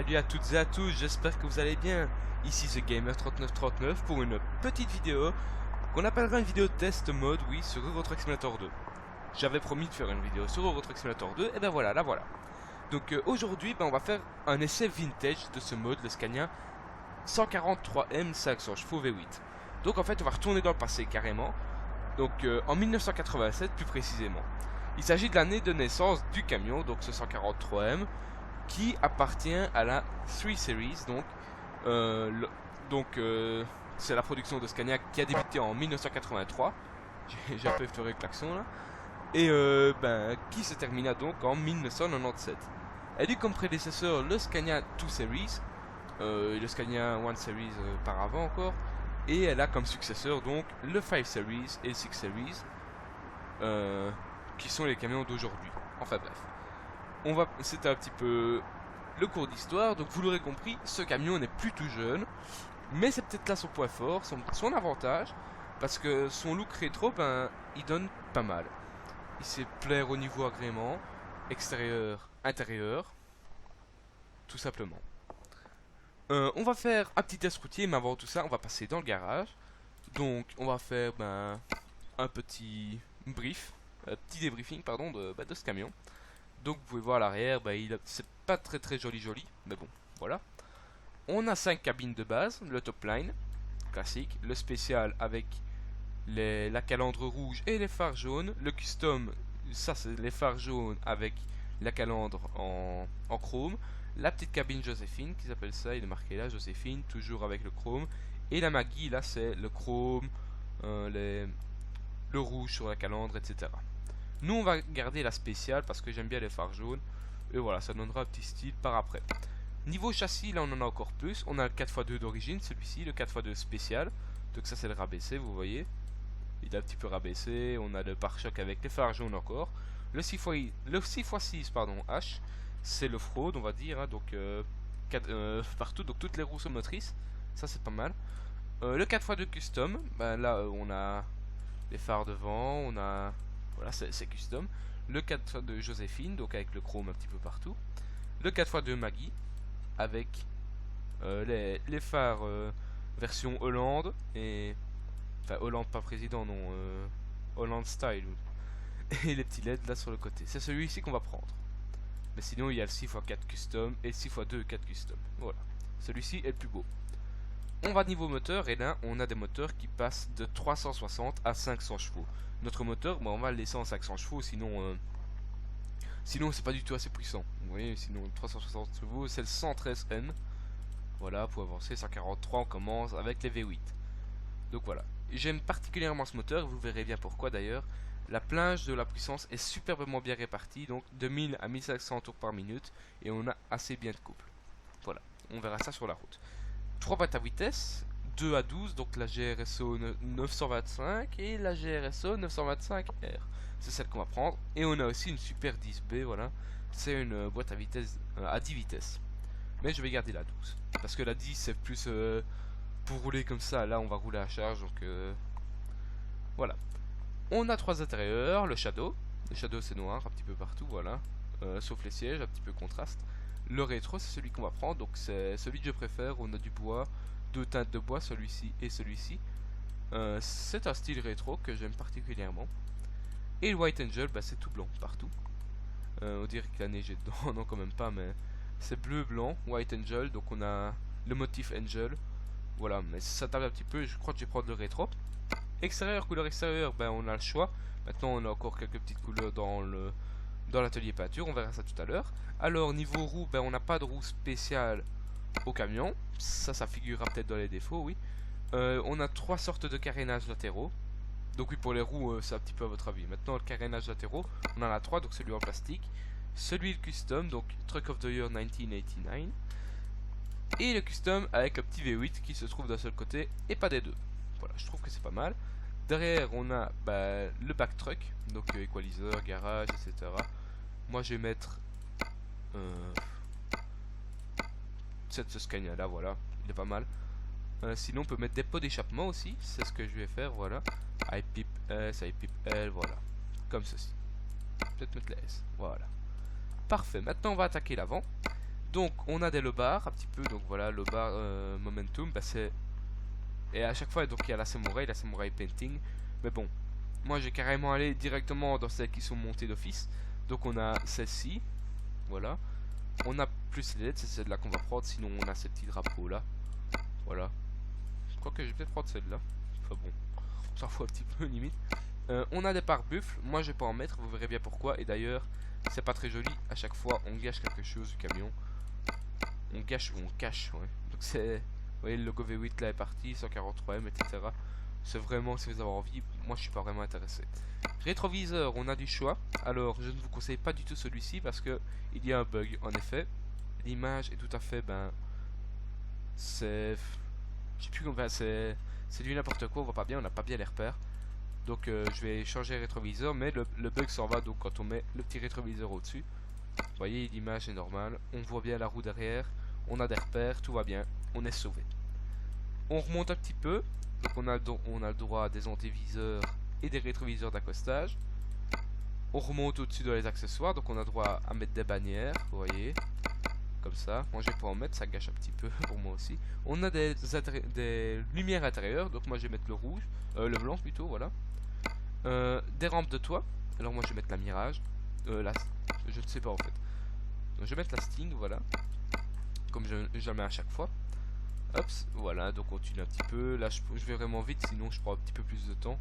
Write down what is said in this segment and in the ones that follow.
Salut à toutes et à tous, j'espère que vous allez bien. Ici The Gamer 3939 pour une petite vidéo qu'on appellera une vidéo test mode, oui, sur Euro Truck Simulator 2. J'avais promis de faire une vidéo sur Euro Truck Simulator 2, et ben voilà, la voilà. Donc aujourd'hui, on va faire un essai vintage de ce mode, le Scania 143M 500 chevaux V8. Donc en fait, on va retourner dans le passé carrément. Donc en 1987 plus précisément. Il s'agit de l'année de naissance du camion, donc ce 143M, qui appartient à la 3 Series. C'est la production de Scania qui a débuté en 1983. J'ai un peu effleuré le klaxon là. Et qui se termina donc en 1997. Elle eut comme prédécesseur le Scania 2 Series, le Scania 1 Series par avant encore. Et elle a comme successeur donc le 5 Series et le 6 Series, qui sont les camions d'aujourd'hui. Enfin bref. C'était un petit peu le cours d'histoire. Donc vous l'aurez compris, ce camion n'est plus tout jeune. Mais c'est peut-être là son point fort, son avantage. Parce que son look rétro, il donne pas mal. Il sait plaire au niveau agrément, extérieur, intérieur. Tout simplement. On va faire un petit test routier, mais avant tout ça, on va passer dans le garage. Donc on va faire un petit petit débriefing de ce camion. Donc vous pouvez voir à l'arrière, c'est pas très joli, mais bon, voilà. On a 5 cabines de base, le top line, classique, le spécial avec la calandre rouge et les phares jaunes, le custom, ça c'est les phares jaunes avec la calandre en chrome, la petite cabine Joséphine qui s'appelle ça, il est marqué là, Joséphine, toujours avec le chrome, et la Maggie, là c'est le chrome, le rouge sur la calandre, etc. Nous on va garder la spéciale parce que j'aime bien les phares jaunes. Et voilà, ça donnera un petit style par après. Niveau châssis, là on en a encore plus. On a le 4x2 d'origine, celui-ci, le 4x2 spécial. Donc ça c'est le rabaissé, vous voyez. Il est un petit peu rabaissé. On a le pare-choc avec les phares jaunes encore. Le 6x6 H, c'est le fraude on va dire, hein, donc partout, donc toutes les roues sont motrices. Ça c'est pas mal. Le 4x2 custom, là on a les phares devant, on a... Voilà, c'est custom. Le 4x2 Joséphine, donc avec le chrome un petit peu partout. Le 4x2 Maggie, avec les phares version Hollande. Enfin, Hollande pas président, non. Hollande style. Et les petits LED là sur le côté. C'est celui-ci qu'on va prendre. Mais sinon, il y a le 6x4 custom et le 6x2 4 custom. Voilà. Celui-ci est le plus beau. On va niveau moteur, et là, on a des moteurs qui passent de 360 à 500 chevaux. Notre moteur, on va le laisser en 500 chevaux, sinon c'est pas du tout assez puissant. Vous voyez, sinon 360 chevaux, c'est le 113N. Voilà, pour avancer, 143, on commence avec les V8. Donc voilà. J'aime particulièrement ce moteur, vous verrez bien pourquoi d'ailleurs. La plage de la puissance est superbement bien répartie, donc de 1000 à 1500 tours par minute, et on a assez bien de couple. Voilà, on verra ça sur la route. 3 boîtes à vitesse, 2 à 12, donc la GRSO 925 et la GRSO 925R. C'est celle qu'on va prendre. Et on a aussi une Super 10B, voilà. C'est une boîte à vitesse à 10 vitesses. Mais je vais garder la 12. Parce que la 10 c'est plus pour rouler comme ça. Là on va rouler à charge, donc voilà. On a 3 intérieurs, le Shadow. Le Shadow c'est noir un petit peu partout, voilà. Sauf les sièges, un petit peu contraste. Le rétro c'est celui qu'on va prendre, donc c'est celui que je préfère. On a du bois, 2 teintes de bois, celui-ci et celui-ci. C'est un style rétro que j'aime particulièrement. Et le White Angel, c'est tout blanc partout. On dirait qu'il a neigé dedans, non quand même pas, mais c'est bleu, blanc, White Angel, donc on a le motif Angel. Voilà, mais ça tape un petit peu, je crois que je vais prendre le rétro. Extérieur, couleur extérieure, on a le choix. Maintenant on a encore quelques petites couleurs dans l'atelier peinture, on verra ça tout à l'heure. Alors niveau roue, on n'a pas de roue spéciale au camion, ça figurera peut-être dans les défauts, oui. On a 3 sortes de carénages latéraux. Donc oui, pour les roues, c'est un petit peu à votre avis. Maintenant, le carénage latéraux, on en a 3, donc celui en plastique, celui le custom, donc Truck of the Year 1989, et le custom avec le petit V8 qui se trouve d'un seul côté et pas des deux. Voilà, je trouve que c'est pas mal. Derrière, on a le back truck, donc equalizer, garage, etc. Moi, je vais mettre ce Scania là, voilà, il est pas mal. Sinon on peut mettre des pots d'échappement aussi, c'est ce que je vais faire, voilà. iPip S, iPip L, voilà. Comme ceci. Peut-être mettre les S, voilà. Parfait, maintenant on va attaquer l'avant. Donc on a des low bars un petit peu, donc voilà, low bar momentum, bah c'est... Et à chaque fois, donc il y a la samouraï painting. Mais bon, moi j'ai carrément allé directement dans celles qui sont montées d'office. Donc on a celle-ci, voilà. On a plus les LED, c'est celle-là qu'on va prendre, sinon on a ces petits drapeaux là. Voilà. Je crois que je vais peut-être prendre celle-là. Enfin bon, on s'en fout un petit peu limite. On a des pare-buffles, moi je vais pas en mettre, vous verrez bien pourquoi. Et d'ailleurs, c'est pas très joli, à chaque fois on gâche quelque chose du camion. On gâche ou on cache, ouais. Donc c'est... Vous voyez le logo V8 là est parti, 143M, etc. C'est vraiment, si vous avez envie, moi je suis pas vraiment intéressé. Rétroviseur, on a du choix. Alors je ne vous conseille pas du tout celui-ci parce que il y a un bug. En effet, l'image est tout à fait, c'est... Je sais plus comment, c'est du n'importe quoi, on voit pas bien, on n'a pas bien les repères. Donc je vais changer le rétroviseur, mais le bug s'en va donc quand on met le petit rétroviseur au-dessus. Vous voyez, l'image est normale, on voit bien la roue derrière, on a des repères, tout va bien, on est sauvé. On remonte un petit peu, donc on a le droit à des antéviseurs et des rétroviseurs d'accostage. On remonte au-dessus dans les accessoires, donc on a droit à mettre des bannières, vous voyez, comme ça. Moi je vais pas en mettre, ça gâche un petit peu pour moi aussi. On a des lumières intérieures, donc moi je vais mettre le rouge, le blanc plutôt, voilà. Des rampes de toit, alors moi je vais mettre la Mirage, je ne sais pas en fait. Donc je vais mettre la Sting, voilà, comme je la mets à chaque fois. Hop, voilà, donc on continue un petit peu. Là je vais vraiment vite, sinon je prends un petit peu plus de temps.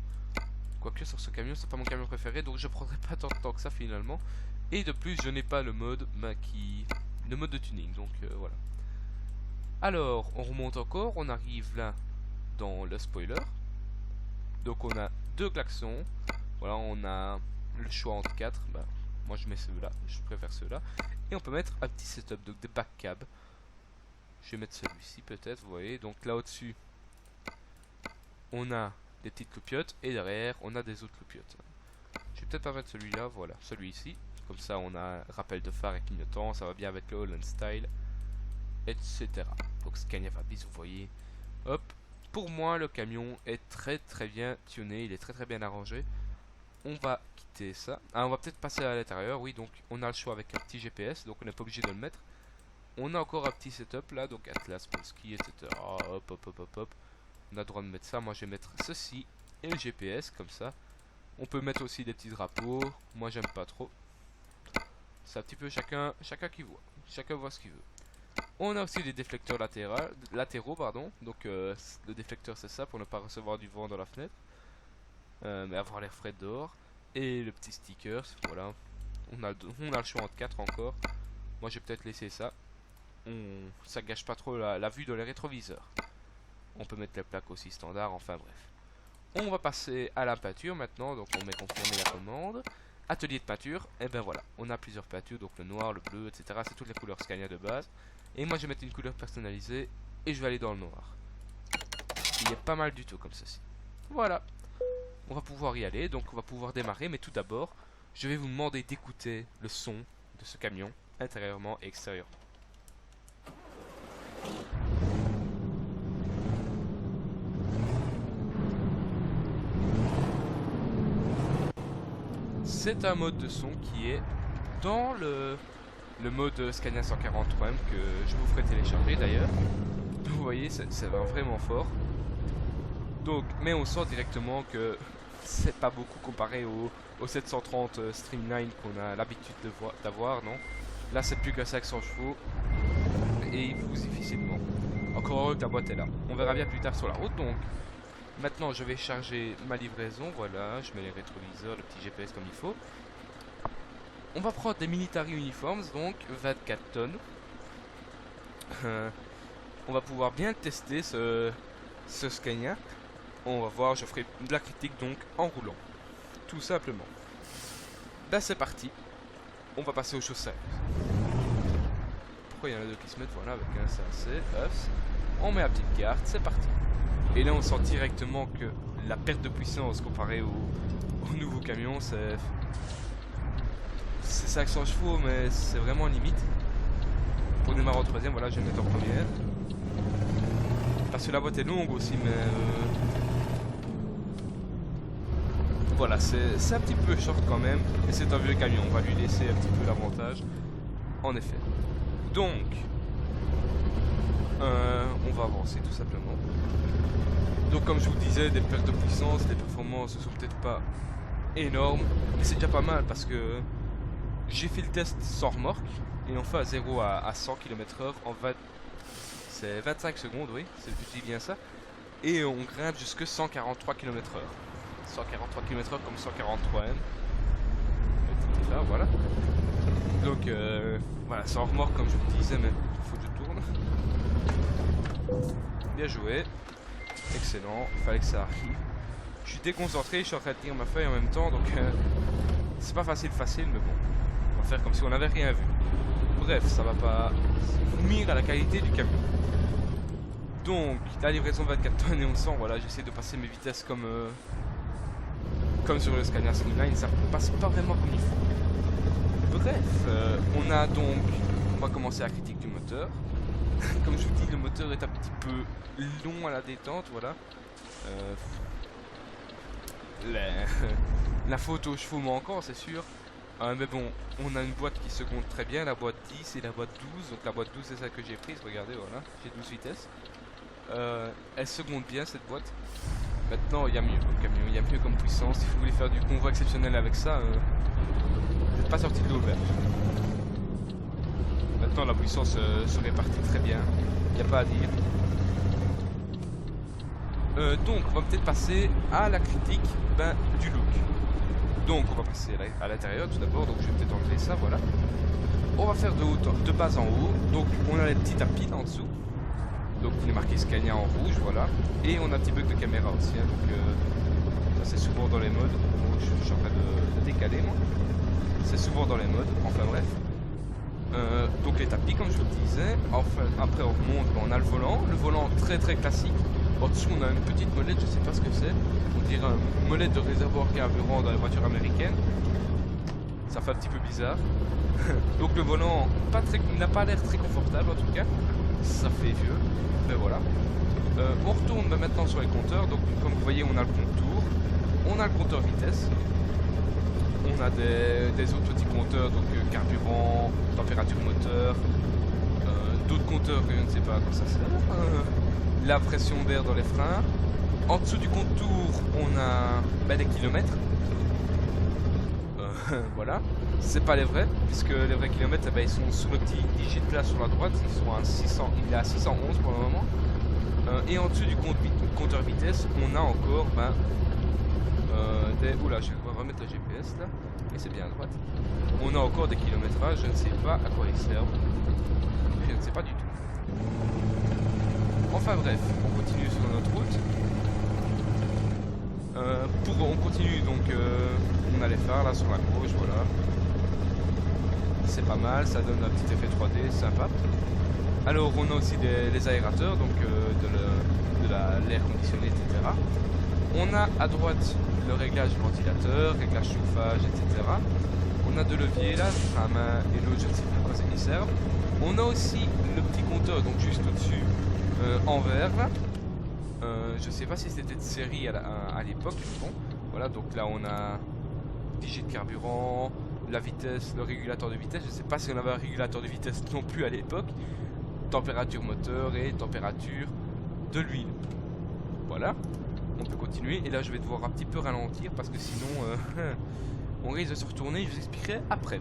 Quoique sur ce camion, c'est pas mon camion préféré, donc je prendrai pas tant de temps que ça finalement. Et de plus, je n'ai pas le mode le mode de tuning, donc voilà. Alors, on remonte encore, on arrive là dans le spoiler. Donc on a deux klaxons. Voilà, on a le choix entre 4. Moi je mets ceux-là, je préfère ceux-là. Et on peut mettre un petit setup, donc des back cab. Je vais mettre celui-ci peut-être, vous voyez. Donc là au-dessus, on a des petites loupiottes. Et derrière, on a des autres loupiottes. Je vais peut-être pas mettre celui-là, voilà, celui-ci. Comme ça, on a un rappel de phare et clignotant. Ça va bien avec le Holland Style, etc. Donc Scania Fabis, vous voyez. Hop. Pour moi, le camion est très bien tuné. Il est très bien arrangé. On va quitter ça. Ah, on va peut-être passer à l'intérieur. Oui, donc on a le choix avec un petit GPS. Donc on n'est pas obligé de le mettre. On a encore un petit setup là, donc Atlas, Polski, etc. Hop. On a le droit de mettre ça. Moi je vais mettre ceci et le GPS comme ça. On peut mettre aussi des petits drapeaux. Moi j'aime pas trop. C'est un petit peu chacun qui voit. Chacun voit ce qu'il veut. On a aussi des déflecteurs latéraux, pardon. Donc le déflecteur c'est ça pour ne pas recevoir du vent dans la fenêtre. Mais avoir l'air frais dehors. Et le petit sticker, voilà. On a le choix entre 4 encore. Moi je vais peut-être laisser ça. Ça gâche pas trop la vue dans les rétroviseurs. On peut mettre les plaques aussi standard, enfin bref. On va passer à la peinture maintenant, donc on met confirmer la commande. Atelier de peinture, et ben voilà, on a plusieurs peintures, donc le noir, le bleu, etc. C'est toutes les couleurs Scania de base. Et moi je vais mettre une couleur personnalisée et je vais aller dans le noir. Il est pas mal du tout comme ceci. Voilà, on va pouvoir y aller, donc on va pouvoir démarrer, mais tout d'abord, je vais vous demander d'écouter le son de ce camion, intérieurement et extérieurement. C'est un mode de son qui est dans le mode Scania 143M que je vous ferai télécharger d'ailleurs. Vous voyez, ça va vraiment fort. Donc, mais on sent directement que c'est pas beaucoup comparé au 730 Streamline qu'on a l'habitude d'avoir, non. Là c'est plus que 500 chevaux et il pousse difficilement. Encore heureux que la boîte est là. On verra bien plus tard sur la route. Donc maintenant je vais charger ma livraison. Voilà, je mets les rétroviseurs, le petit GPS comme il faut. On va prendre des Military Uniforms, donc 24 tonnes. On va pouvoir bien tester ce Scania. On va voir, je ferai de la critique donc en roulant. Tout simplement. Là c'est parti. On va passer aux choses sérieuses. Pourquoi il y en a deux qui se mettent, voilà, avec un CAC, on met la petite carte, c'est parti. Et là on sent directement que la perte de puissance comparée au nouveau camion, c'est 500 chevaux, mais c'est vraiment limite. Pour démarrer en troisième, voilà, je vais mettre en première. Parce que la boîte est longue aussi, mais voilà, c'est un petit peu short quand même. Et c'est un vieux camion, on va lui laisser un petit peu l'avantage. En effet. Donc, on va avancer tout simplement. Donc comme je vous disais, des pertes de puissance, les performances ne sont peut-être pas énormes, mais c'est déjà pas mal parce que j'ai fait le test sans remorque et on fait à 0 à 100 km/h en 25 secondes, oui, je dis bien ça, et on grimpe jusque 143 km/h. 143 km/h comme 143 M. Là, voilà. Donc voilà, sans remorque comme je vous disais, mais il faut que je tourne. Bien joué. Excellent, fallait que ça arrive. Je suis déconcentré, je suis en train de tenir ma feuille en même temps, donc c'est pas facile, mais bon. On va faire comme si on n'avait rien vu. Bref, ça va pas nuire à la qualité du camion. Donc, la livraison 24 tonnes et on sent, voilà, j'essaie de passer mes vitesses comme sur le Scania Streamline, ça passe pas vraiment comme il faut. Bref, on va commencer la critique du moteur. Comme je vous dis, le moteur est un petit peu long à la détente, voilà. La faute aux chevaux encore, c'est sûr. Mais bon, on a une boîte qui se compte très bien, la boîte 10 et la boîte 12. Donc la boîte 12 c'est celle que j'ai prise, regardez, voilà, j'ai 12 vitesses. Elle se compte bien cette boîte. Maintenant il y a mieux comme camion, il y a mieux comme puissance. Si vous voulez faire du convoi exceptionnel avec ça, vous n'êtes pas sorti de l'auberge. Maintenant la puissance se répartit très bien, il n'y a pas à dire. Donc on va peut-être passer à la critique du look. Donc on va passer à l'intérieur tout d'abord, donc je vais peut-être enlever ça, voilà. On va faire de bas en haut, donc on a les petits tapis là en dessous. Donc il est marqué Scania en rouge, voilà. Et on a un petit bug de caméra aussi, hein, donc ça c'est souvent dans les modes. Donc, je suis en train de décaler moi. C'est souvent dans les modes, enfin bref. Donc les tapis comme je vous le disais. Enfin, après on remonte, on a le volant très très classique. En dessous on a une petite molette, je sais pas ce que c'est. On dirait une molette de réservoir carburant dans les voitures américaines. Ça fait un petit peu bizarre. Donc le volant n'a pas l'air très confortable en tout cas. Ça fait vieux, mais voilà. On retourne maintenant sur les compteurs. Donc comme vous voyez on a le contour, on a le compteur vitesse. On a des autres petits compteurs, donc carburant, température moteur, d'autres compteurs que je ne sais pas à quoi ça sert. La pression d'air dans les freins. En dessous du contour, on a les kilomètres. Voilà. C'est pas les vrais, puisque les vrais kilomètres, ils sont sur le petit digit là sur la droite. Ils sont à 600, il est à 611 pour le moment. Et en dessous du compteur vitesse, on a encore oula, je vais remettre le GPS là. Et c'est bien à droite. On a encore des kilométrages, je ne sais pas à quoi ils servent. Je ne sais pas du tout. Enfin bref, on continue sur notre route. On continue donc, on a les phares là sur la gauche, voilà. C'est pas mal, ça donne un petit effet 3D sympa. Alors on a aussi les aérateurs, donc de l'air conditionné, etc. On a à droite le réglage ventilateur, réglage chauffage, etc. On a deux leviers là, un main et l'autre, je ne sais pas à quoi ils servent. On a aussi le petit compteur, donc juste au-dessus, en vert. Je sais pas si c'était de série à l'époque, mais bon. Voilà, donc là on a digit de carburant, la vitesse, le régulateur de vitesse. Je sais pas si on avait un régulateur de vitesse non plus à l'époque. Température moteur et température de l'huile. Voilà, on peut continuer. Et là je vais devoir un petit peu ralentir parce que sinon on risque de se retourner. Je vous expliquerai après.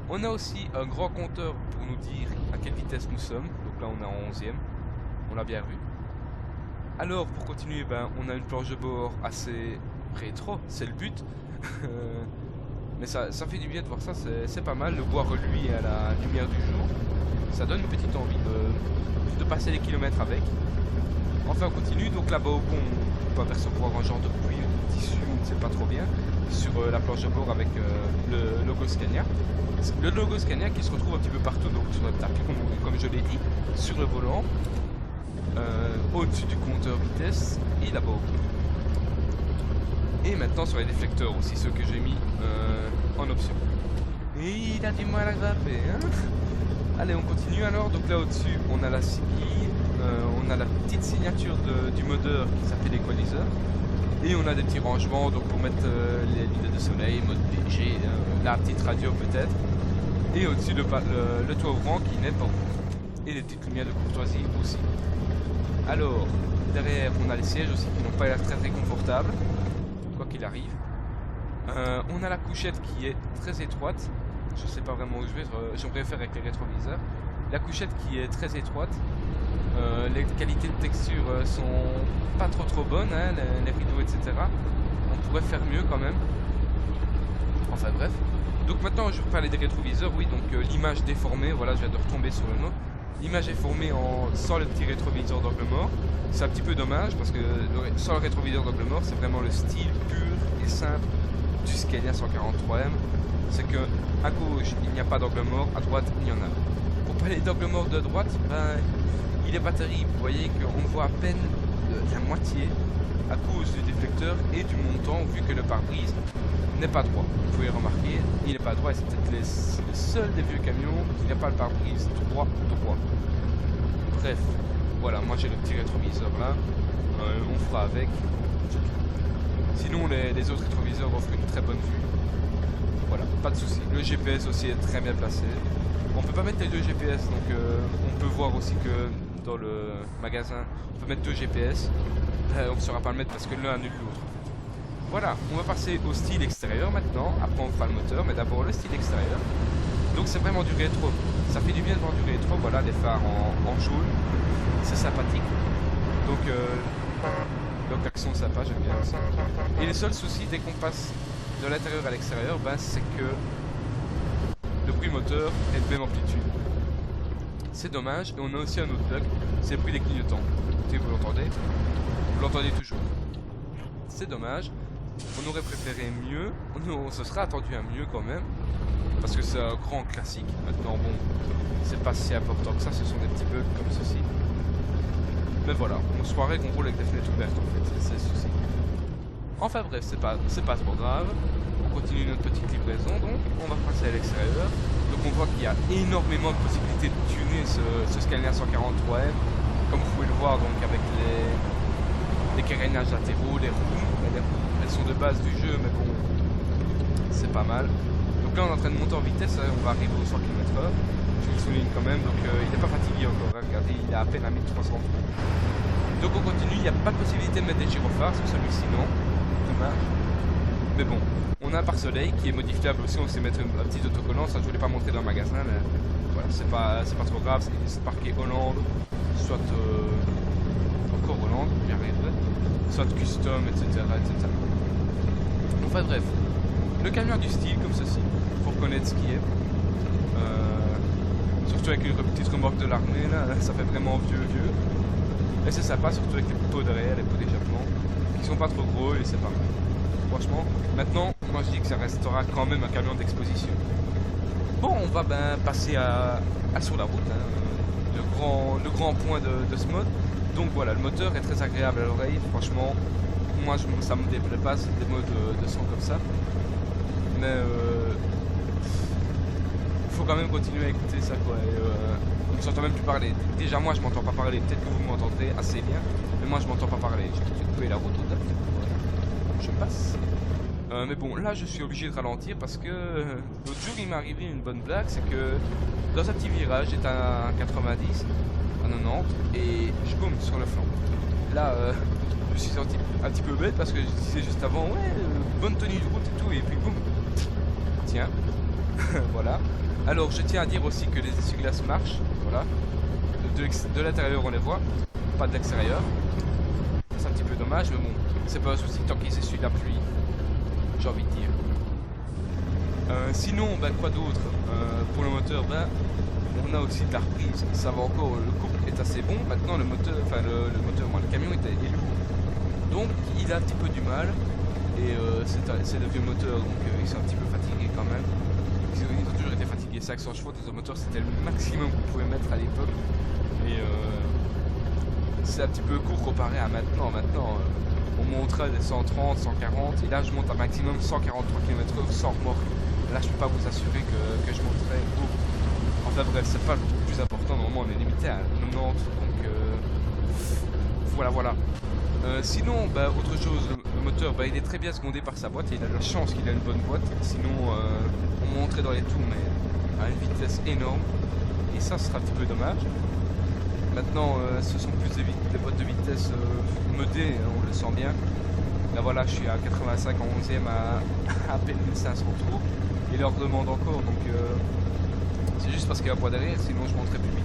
On a aussi un grand compteur pour nous dire à quelle vitesse nous sommes. Donc là on est en 11e, on l'a bien vu. Alors pour continuer, on a une planche de bord assez rétro, c'est le but. Mais ça fait du bien de voir ça, c'est pas mal. Le voir lui à la lumière du jour, ça donne une petite envie de passer les kilomètres avec. Enfin on continue, donc là-bas au pont on peut apercevoir un genre de pluie ou de tissu, on ne sait pas trop bien, sur la planche de bord avec le logo Scania. Le logo Scania qui se retrouve un petit peu partout, donc sur notre tapis comme je l'ai dit, sur le volant, au-dessus du compteur vitesse et là-bas au pont. Et maintenant sur les déflecteurs aussi, ceux que j'ai mis en option. Et il a du mal à grimper, hein. Allez, on continue alors. Donc là au-dessus, on a la ciguille, on a la petite signature du modeur qui s'appelle l'équaliseur. Et on a des petits rangements donc pour mettre les lunettes de soleil, mode léger, la petite radio peut-être. Et au-dessus le toit ouvrant qui n'est pas ouvert. Et les petites lumières de courtoisie aussi. Alors, derrière on a les sièges aussi qui n'ont pas l'air très confortables, quoi qu'il arrive. On a la couchette qui est très étroite. Je sais pas vraiment où je vais, j'aimerais faire avec les rétroviseurs. La couchette qui est très étroite. Les qualités de texture sont pas trop bonnes, hein, les rideaux, etc. On pourrait faire mieux quand même. Enfin bref. Donc maintenant je vais parler des rétroviseurs, oui, donc l'image déformée, voilà, je viens de retomber sur le mot. L'image est formée sans le petit rétroviseur d'angle mort. C'est un petit peu dommage parce que sans le rétroviseur d'angle mort, c'est vraiment le style pur et simple du Scania 143M. C'est que à gauche il n'y a pas d'angle mort, à droite il y en a. Pour parler d'angle mort de droite, ben il est pas terrible. Vous voyez qu'on voit à peine la moitié à cause du déflecteur et du montant, vu que le pare-brise n'est pas droit. Vous pouvez remarquer, il n'est pas droit et c'est peut-être le seul des vieux camions qui n'a pas le pare-brise droit. Bref, voilà, moi j'ai le petit rétroviseur là, on fera avec. Sinon les autres rétroviseurs offrent une très bonne vue. Voilà, pas de souci. Le GPS aussi est très bien placé. On peut pas mettre les deux GPS, donc on peut voir aussi que dans le magasin, on peut mettre deux GPS. On ne saura pas le mettre parce que l'un annule l'autre. Voilà, on va passer au style extérieur maintenant. Après on fera le moteur, mais d'abord le style extérieur. Donc c'est vraiment du rétro. Ça fait du bien de voir du rétro. Voilà, les phares en jaune. C'est sympathique. Donc l'action sympa, j'aime bien ça. Et les seuls soucis dès qu'on passe de l'intérieur à l'extérieur, ben, c'est que le bruit moteur est de même amplitude. C'est dommage. Et on a aussi un autre bug, c'est le bruit des clignotants. Écoutez, vous l'entendez? Vous l'entendez toujours. C'est dommage. On aurait préféré mieux. On se serait attendu à mieux quand même. Parce que c'est un grand classique. Maintenant, bon, c'est pas si important que ça. Ce sont des petits bugs comme ceci. Mais voilà, on se croirait qu'on roule avec des fenêtres ouvertes en fait. C'est le souci. Enfin bref, c'est pas trop grave. On continue notre petite livraison donc. On va passer à l'extérieur. Donc on voit qu'il y a énormément de possibilités de tuner ce Scania 143M. Comme vous pouvez le voir donc avec les carénages latéraux, les roues. Elles sont de base du jeu mais bon, c'est pas mal. Donc là on est en train de monter en vitesse, on va arriver aux 100 km/h. Je le souligne quand même, donc il n'est pas fatigué encore, hein. Regardez, il est à peine à 1300. Donc on continue, il n'y a pas de possibilité de mettre des gyrophares sur celui-ci, non. Dommage. Mais bon, on a un pare-soleil qui est modifiable aussi, on sait mettre un petit autocollant, ça je voulais pas montrer dans le magasin, mais voilà, c'est pas trop grave, c'est marqué Hollande, soit encore Hollande, j'y arriverai, soit custom, etc. Enfin bref, le camion du style comme ceci, pour connaître ce qui est. Surtout avec une petite remorque de l'armée, là, ça fait vraiment vieux. Et c'est sympa, surtout avec les pots derrière, les pots d'échappement, qui sont pas trop gros et c'est pas mal. Franchement, maintenant, moi je dis que ça restera quand même un camion d'exposition. Bon, on va passer à sur la route, hein, le grand point de ce mode. Donc voilà, le moteur est très agréable à l'oreille, franchement. Moi, ça me déplaît pas, c'est des modes de son comme ça. Mais faut quand même continuer à écouter ça, quoi. Et, on ne s'entend même plus parler. Déjà, moi, je m'entends pas parler. Peut-être que vous m'entendrez assez bien, mais moi, je m'entends pas parler. J'ai coupé la route au date. Voilà. Je passe. Mais bon, là, je suis obligé de ralentir parce que l'autre jour, il m'est arrivé une bonne blague. C'est que dans un petit virage, j'étais à 90, à 90, et je boum sur le flanc. Là, je me suis senti un petit peu bête parce que je disais juste avant, ouais, bonne tenue de route et tout, et puis boum. Tiens, voilà. Alors, je tiens à dire aussi que les essuie-glaces marchent, voilà. De l'intérieur, on les voit, pas de l'extérieur. C'est un petit peu dommage, mais bon, c'est pas un souci tant qu'ils essuient la pluie, j'ai envie de dire. Sinon, quoi d'autre? Pour le moteur, on a aussi de la reprise. Ça va encore, le couple est assez bon. Maintenant, le moteur, le camion est lourd. Donc, il a un petit peu du mal. Et c'est le vieux moteur, donc ils sont un petit peu fatigués quand même. Ils ont toujours été fatigués. 500 chevaux dans un moteur, c'était le maximum qu'on pouvait mettre à l'époque. Et c'est un petit peu court comparé à maintenant. Maintenant, on monterait des 130, 140. Et là, je monte à maximum 143 km/h sans remorque. Là, je peux pas vous assurer que je monterai beaucoup. Enfin bref, c'est pas le plus important. Normalement, on est limité à 90. Donc voilà. Sinon, autre chose, le moteur, bah, il est très bien secondé par sa boîte et il a la chance qu'il a une bonne boîte. Sinon, on monterait dans les tours, mais à une vitesse énorme. Et ça sera un petit peu dommage. Maintenant, ce sont plus des boîtes de vitesse modées, hein, on le sent bien. Là voilà, je suis à 85 en 11e à peine 1500 tours. Il leur demande encore, donc c'est juste parce qu'il y a un poids derrière, sinon je monterai plus vite.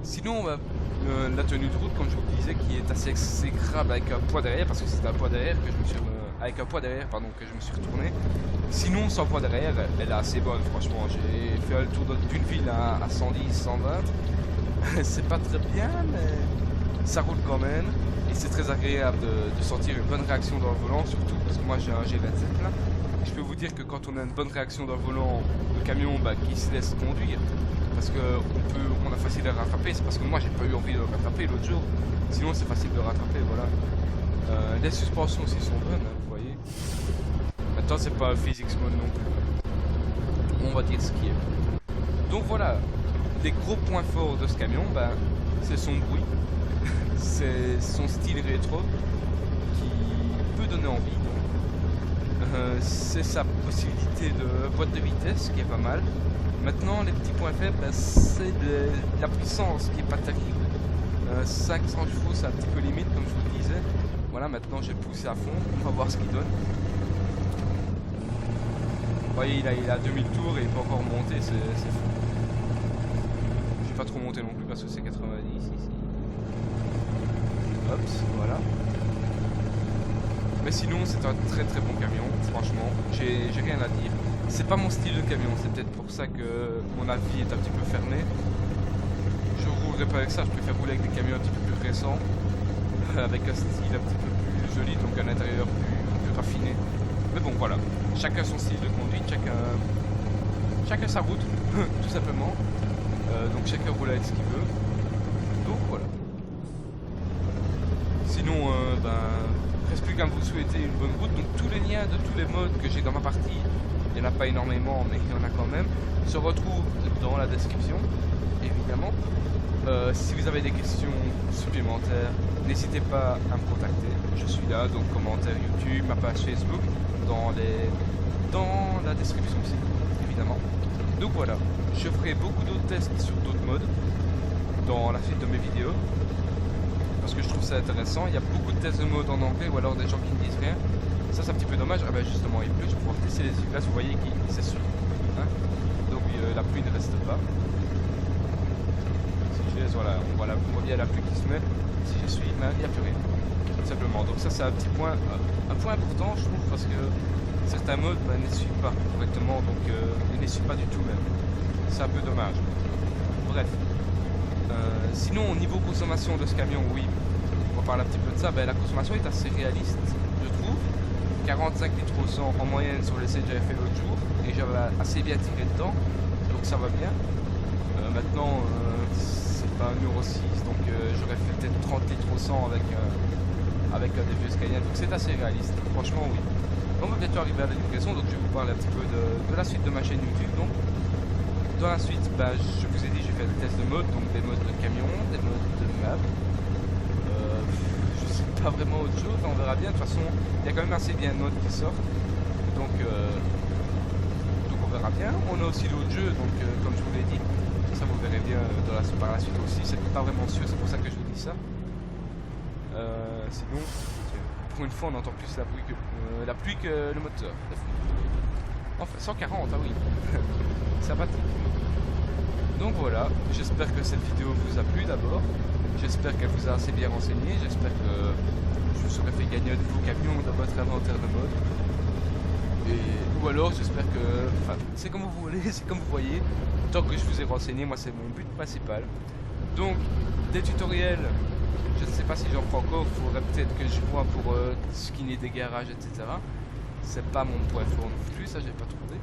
Sinon, la tenue de route, comme je vous le disais, qui est assez exécrable avec un poids derrière, parce que c'est un poids derrière que je me suis avec un poids derrière pardon que je me suis retourné. Sinon, sans poids derrière, elle est assez bonne, franchement. J'ai fait le tour d'une ville à 110, 120. C'est pas très bien, mais ça roule quand même. Et c'est très agréable de sentir une bonne réaction dans le volant, surtout parce que moi j'ai un G27 là. Et je peux vous dire que quand on a une bonne réaction dans le volant, le camion qui se laisse conduire, parce qu'on a facile à rattraper, c'est parce que moi j'ai pas eu envie de le rattraper l'autre jour. Sinon c'est facile de le rattraper, voilà. Les suspensions aussi sont bonnes, hein, vous voyez. Maintenant c'est pas un physics mode non plus. On va dire ce qui est. Donc voilà, les gros points forts de ce camion, c'est son bruit. C'est son style rétro qui peut donner envie. C'est sa possibilité de boîte de vitesse qui est pas mal. Maintenant, les petits points faibles, c'est la puissance qui est pas terrible. 500 chevaux, c'est un petit peu limite, comme je vous le disais. Voilà, maintenant j'ai poussé à fond. On va voir ce qu'il donne. Vous voyez, il a 2000 tours et il peut encore monter, c'est fou. Je vais pas trop monter non plus parce que c'est 90 ici. Hop, voilà. Mais sinon, c'est un très très bon camion, franchement. J'ai rien à dire. C'est pas mon style de camion, c'est peut-être pour ça que mon avis est un petit peu fermé. Je roulerai pas avec ça, je préfère rouler avec des camions un petit peu plus récents, avec un style un petit peu plus joli, donc un intérieur plus raffiné. Mais bon, voilà. Chacun son style de conduite, chacun sa route, tout simplement. Donc chacun roule avec ce qu'il veut. Donc voilà. Sinon, reste plus qu'à vous souhaiter une bonne route. Donc tous les liens de tous les modes que j'ai dans ma partie, il n'y en a pas énormément, mais il y en a quand même, se retrouvent dans la description, évidemment. Si vous avez des questions supplémentaires, n'hésitez pas à me contacter. Je suis là, donc commentaire YouTube, ma page Facebook, dans la description aussi, évidemment. Donc voilà, je ferai beaucoup d'autres tests sur d'autres modes dans la suite de mes vidéos. Parce que je trouve ça intéressant. Il y a beaucoup de tests de mode en anglais ou alors des gens qui ne disent rien. Ça c'est un petit peu dommage. Ah justement il pleut, je vais pouvoir tester les glaces, vous voyez qui c'est sûr. Hein, donc la pluie ne reste pas. Si je laisse, voilà, on voit bien la pluie qui se met. Si je suis, il n'y a plus rien. Tout simplement. Donc ça c'est un petit point, un point important je trouve, parce que certains modes n'essuient pas correctement, donc ils n'essuient pas du tout même. C'est un peu dommage. Bref. Sinon au niveau consommation de ce camion, oui, on va parler un petit peu de ça, la consommation est assez réaliste, je trouve. 45 litres au 100 en moyenne sur l'essai que j'avais fait l'autre jour, et j'avais assez bien tiré dedans, donc ça va bien. Maintenant, c'est pas un Euro 6, donc j'aurais fait peut-être 30 litres au 100 avec un des vieux Scania, donc c'est assez réaliste, franchement oui. On va bientôt arriver à la livraison, donc je vais vous parler un petit peu de la suite de ma chaîne YouTube. Donc. Dans la suite, je vous ai dit, j'ai fait des tests de mode, donc des modes de camion, des modes de map. Je sais pas vraiment autre chose, on verra bien. De toute façon, il y a quand même assez bien de modes qui sortent. Donc on verra bien. On a aussi d'autres jeux, donc comme je vous l'ai dit, ça vous verrez bien par la suite aussi. C'est pas vraiment sûr, c'est pour ça que je vous dis ça. Sinon, pour une fois, on entend plus la pluie que le moteur. Enfin, 140, ah oui. Sympathique. Donc voilà, j'espère que cette vidéo vous a plu d'abord. J'espère qu'elle vous a assez bien renseigné. J'espère que je vous aurai fait gagner un nouveau camion dans votre inventaire de mode. Ou alors j'espère que... Enfin, c'est comme vous voulez, c'est comme vous voyez. Tant que je vous ai renseigné, moi c'est mon but principal. Donc, des tutoriels, je ne sais pas si j'en ferai encore. Il faudrait peut-être que je vois pour skinner des garages, etc. C'est pas mon point fort non plus, ça j'ai pas trouvé.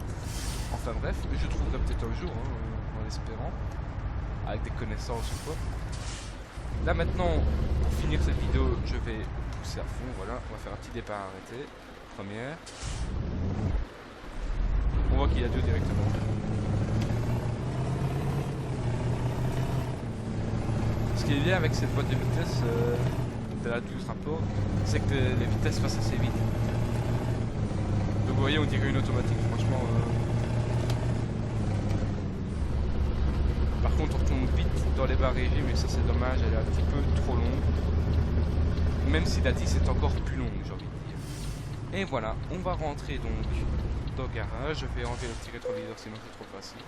Enfin bref, je trouverai peut-être un jour, en l'espérant, avec des connaissances ou quoi. Là maintenant, pour finir cette vidéo, je vais pousser à fond, voilà, on va faire un petit départ arrêté. Première. On voit qu'il y a deux directement. Ce qui est bien avec cette boîte de vitesse fait la 12 rapport, c'est que les vitesses passent assez vite. Donc vous voyez, on dirait une automatique, franchement. Par contre, on tombe vite dans les barres régies, mais ça c'est dommage, elle est un petit peu trop longue. Même si la 10 est encore plus longue, j'ai envie de dire. Et voilà, on va rentrer donc dans le garage. Je vais enlever le petit rétroviseur, sinon c'est trop facile.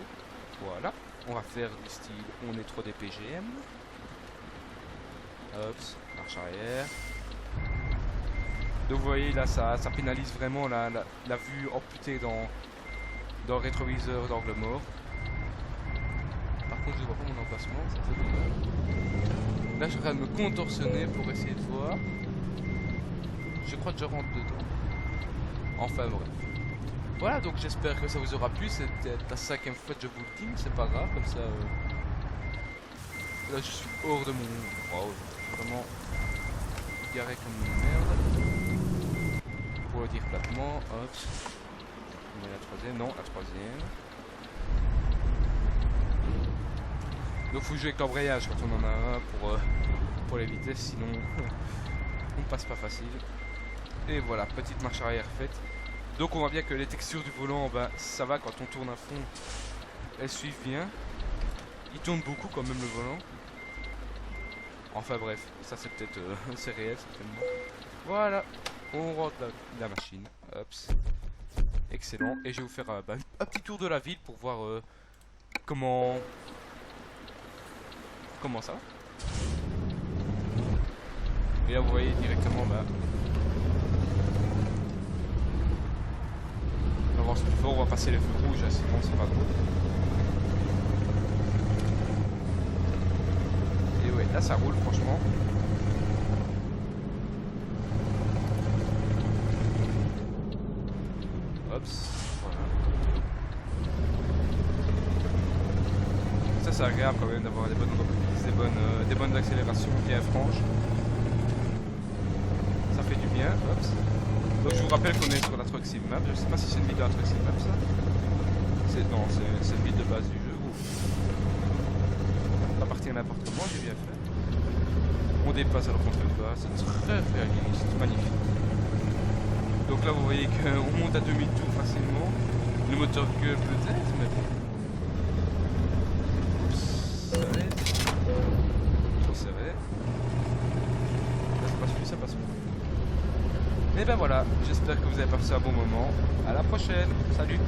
Voilà, on va faire du style, on est trop des PGM. Hop, marche arrière. Donc vous voyez là, ça pénalise vraiment la vue amputée dans le rétroviseur d'angle mort. Par contre, je ne vois pas mon emplacement, ça c'est dommage. Là, je suis en train de me contorsionner pour essayer de voir. Je crois que je rentre dedans. Enfin bref. Voilà, donc j'espère que ça vous aura plu. C'était la 5e fois que je vous le dis, mais c'est pas grave, comme ça. Là, je suis hors de mon. Wow, vraiment garé comme une merde. Pour le dire platement, hop. On met la 3e, non, la 3e. Donc faut jouer avec l'embrayage quand on en a un pour les vitesses, sinon on passe pas facile. Et voilà, petite marche arrière faite. Donc on voit bien que les textures du volant, bah, ça va quand on tourne à fond, elles suivent bien. Il tourne beaucoup quand même le volant. Enfin bref, ça c'est peut-être c'est réel certainement. Voilà, on rentre la machine. Hops. Excellent. Et je vais vous faire un petit tour de la ville pour voir comment ça va. Et là vous voyez directement on avance plus fort, on va passer les feux rouges, sinon c'est pas drôle. Et ouais, là ça roule franchement. Hops, voilà. Ça c'est agréable quand même d'avoir des bonnes accélérations bien franches. Ça fait du bien. Hops. Donc je vous rappelle qu'on est sur la Truck Sim Map. Je sais pas si c'est une vidéo à Truck Sim Map ça. Non, c'est une vidéo de base du jeu. Ça appartient à n'importe comment, j'ai bien fait. On dépasse alors qu'on ne fait pas. C'est très réaliste, magnifique. Donc là vous voyez qu'on monte à 2000 tours facilement. Le moteur gueule peut-être, mais bon. Trop serré. Là ça passe plus, ça passe plus. Et ben voilà, j'espère que vous avez passé un bon moment. À la prochaine, salut.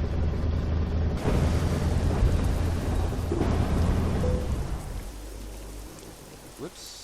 Oups.